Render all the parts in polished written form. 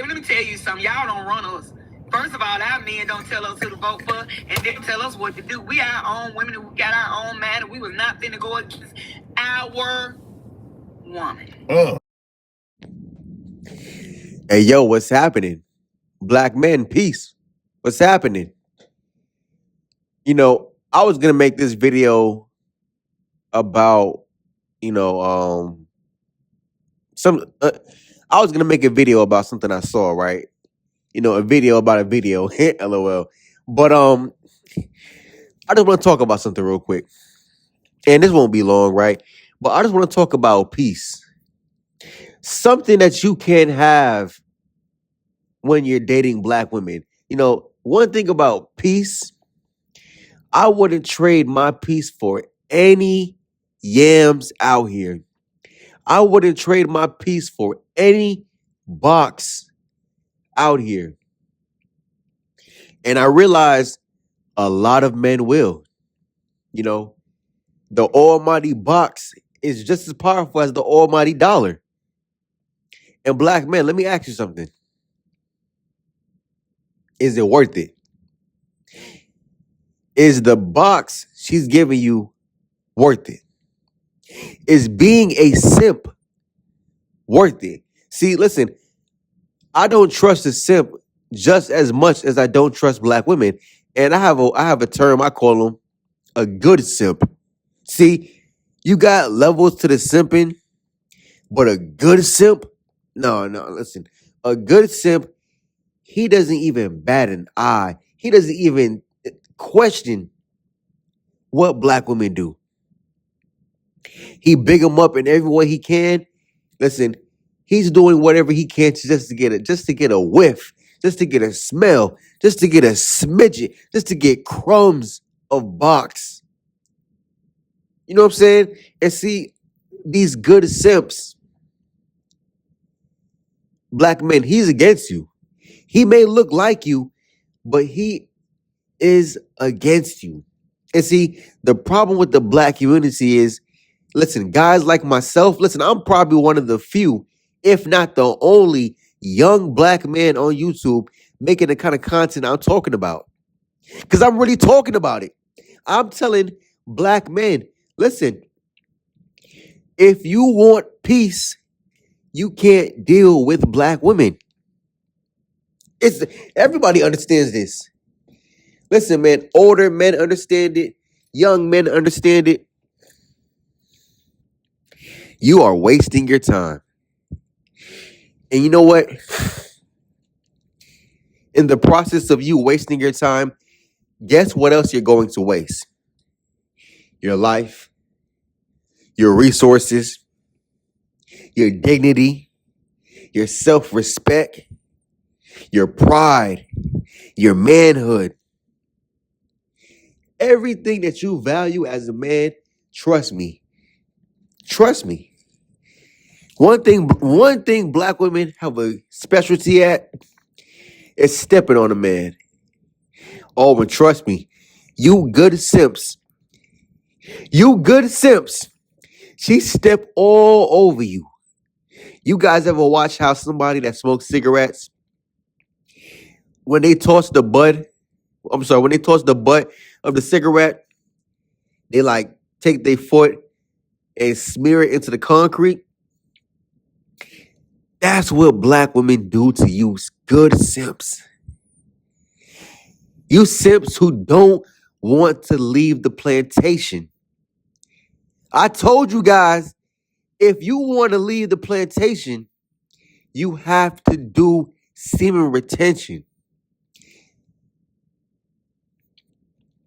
let me tell you something. Y'all don't run us. First of all, our men don't tell us who to vote for, and they tell us what to do. We our own women, and we got our own man, and we was not finna go against our woman. Hey, yo, what's happening? Black men, peace. What's happening? I was gonna make this video about, you know, some. I was gonna make a video about something I saw, right? A video about a video, lol. But I just want to talk about something real quick, and this won't be long, right? But I just want to talk about peace, something that you can have when you're dating black women. One thing about peace, I wouldn't trade my peace for any yams out here. I wouldn't trade my peace for any box out here. And I realize a lot of men will. The almighty box is just as powerful as the almighty dollar. And black men, let me ask you something. Is it worth it? Is the box she's giving you worth it? Is being a simp worth it? See, listen, I don't trust a simp just as much as I don't trust black women. And I have a term, I call them a good simp. See, you got levels to the simping, but a good simp, no, listen. A good simp, he doesn't even bat an eye. He doesn't even question what black women do. He big them up in every way he can. Listen, he's doing whatever he can just to get a whiff, just to get a smell, just to get a smidget, just to get crumbs of box. You know what I'm saying? And see, these good simps, black men, he's against you. He may look like you, but he is against you. And see, the problem with the black community is, listen, guys like myself, listen, I'm probably one of the few, if not the only, young black man on YouTube making the kind of content I'm talking about. Because I'm really talking about it. I'm telling black men, listen, if you want peace, you can't deal with black women. Everybody understands this. Listen, man, older men understand it. Young men understand it. You are wasting your time. And you know what? In the process of you wasting your time, guess what else you're going to waste? Your life, your resources, your dignity, your self-respect, your pride, your manhood. Everything that you value as a man, trust me. Trust me. One thing black women have a specialty at is stepping on a man. Oh, but trust me, you good simps. She step all over you. You guys ever watch how somebody that smokes cigarettes, when they toss the butt of the cigarette, they like take their foot and smear it into the concrete? That's what black women do to you good simps. You simps who don't want to leave the plantation. I told you guys, if you want to leave the plantation, you have to do semen retention.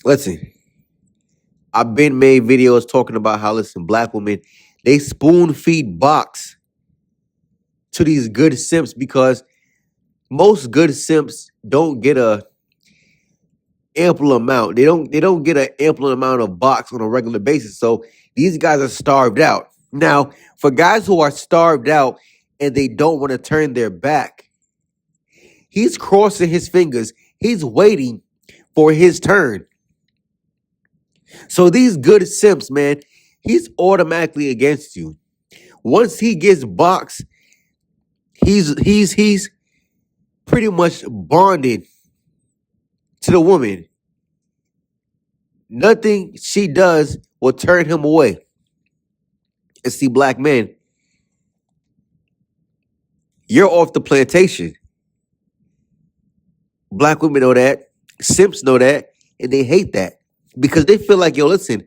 Listen, I've been made videos talking about how, listen, black women, they spoon feed box to these good simps because most good simps don't get a ample amount. They don't get an ample amount of box on a regular basis. So these guys are starved out. Now, for guys who are starved out and they don't want to turn their back, he's crossing his fingers. He's waiting for his turn. So these good simps, man, he's automatically against you. Once he gets boxed, he's pretty much bonded to the woman. Nothing she does will turn him away. And see, black men, you're off the plantation. Black women know that. Simps know that. And they hate that. Because they feel like, yo, listen,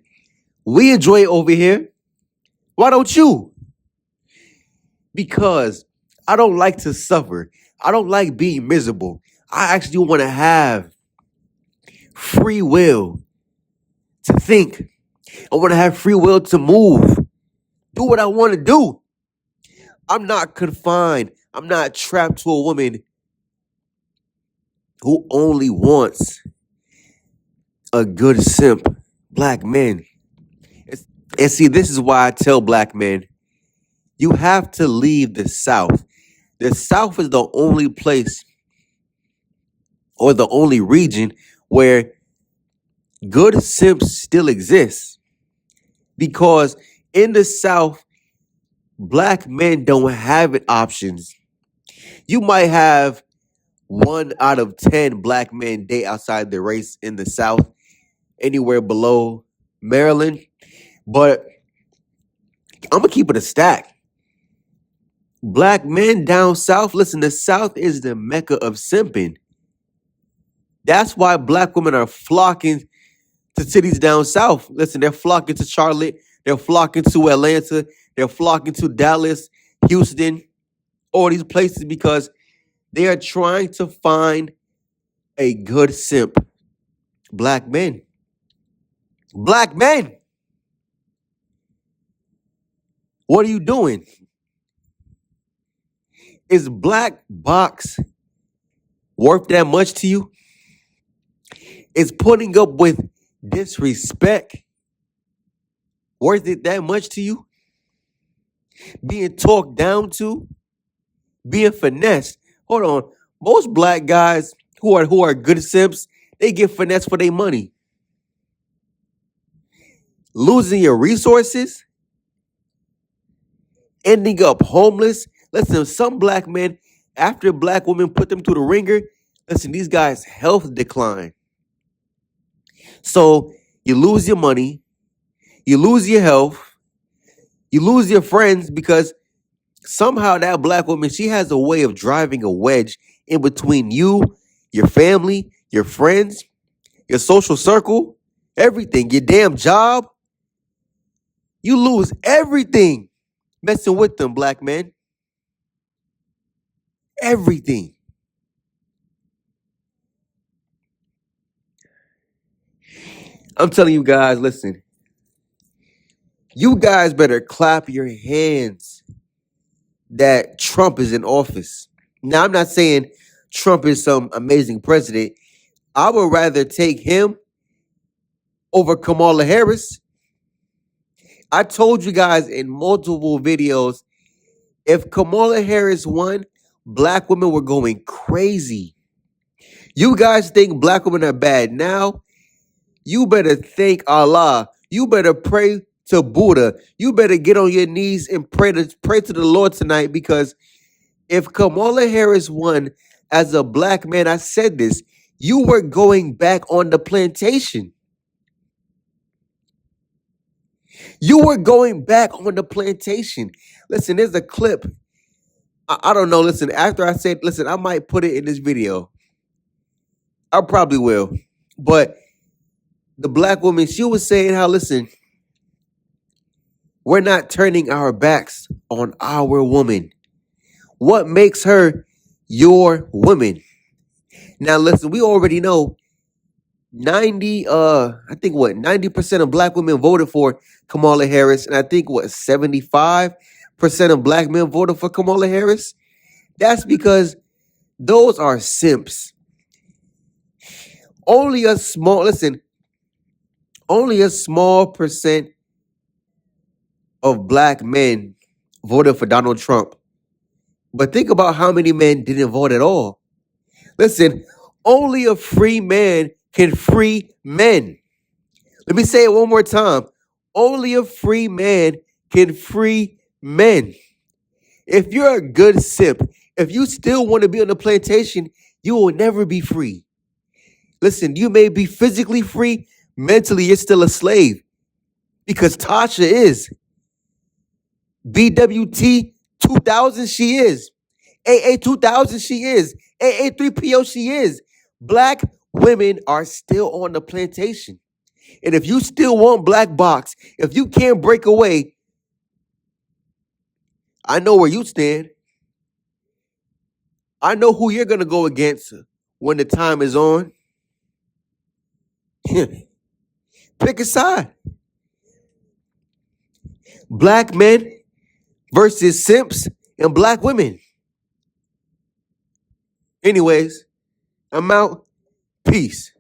we enjoy it over here. Why don't you? Because I don't like to suffer. I don't like being miserable. I actually want to have free will to think. I want to have free will to move. Do what I want to do. I'm not confined. I'm not trapped to a woman who only wants a good simp. Black men. And see, this is why I tell black men, you have to leave the South. The South is the only place or the only region where good simps still exist. Because in the South, black men don't have options. You might have 1 out of 10 black men date outside the race in the South, anywhere below Maryland. But I'm going to keep it a stack. Black men down South, listen, the South is the mecca of simping. That's why black women are flocking to cities down South. Listen, they're flocking to Charlotte. They're flocking to Atlanta. They're flocking to Dallas, Houston, all these places because they are trying to find a good simp. Black men. Black men. What are you doing? Is black box worth that much to you? Is putting up with disrespect worth it that much to you? Being talked down to? Being finessed? Hold on. Most black guys who are good simps, they get finessed for their money. Losing your resources? Ending up homeless? Listen, some black men, after black women put them through the ringer, listen, these guys' health decline. So you lose your money, you lose your health, you lose your friends because somehow that black woman, she has a way of driving a wedge in between you, your family, your friends, your social circle, everything, your damn job. You lose everything messing with them, black men. Everything. I'm telling you guys, listen, you guys better clap your hands that Trump is in office. Now, I'm not saying Trump is some amazing president. I would rather take him over Kamala Harris. I told you guys in multiple videos, if Kamala Harris won, black women were going crazy. You guys think black women are bad now? You better thank Allah. You better pray to Buddha. You better get on your knees and pray to the Lord tonight because if Kamala Harris won as a black man, I said this, you were going back on the plantation. You were going back on the plantation. Listen, there's a clip. I don't know. Listen, after I said, listen, I might put it in this video. I probably will. But the black woman, she was saying how, listen, we're not turning our backs on our woman. What makes her your woman? Now, listen, we already know 90% of black women voted for Kamala Harris. And I think 75% of black men voted for Kamala Harris. That's because those are simps. Only a small percent of black men voted for Donald Trump. But think about how many men didn't vote at all. Listen, only a free man can free men. Let me say it one more time. Only a free man can free men. If you're a good simp, If you still want to be on the plantation, you will never be free. Listen, you may be physically free, mentally you're still a slave because Tasha is. BWT 2000 she is. AA 2000 she is. AA 3PO she is. Black women are still on the plantation. And if you still want black box, if you can't break away, I know where you stand. I know who you're going to go against when the time is on. Pick a side. Black men versus simps and black women. Anyways, I'm out. Peace.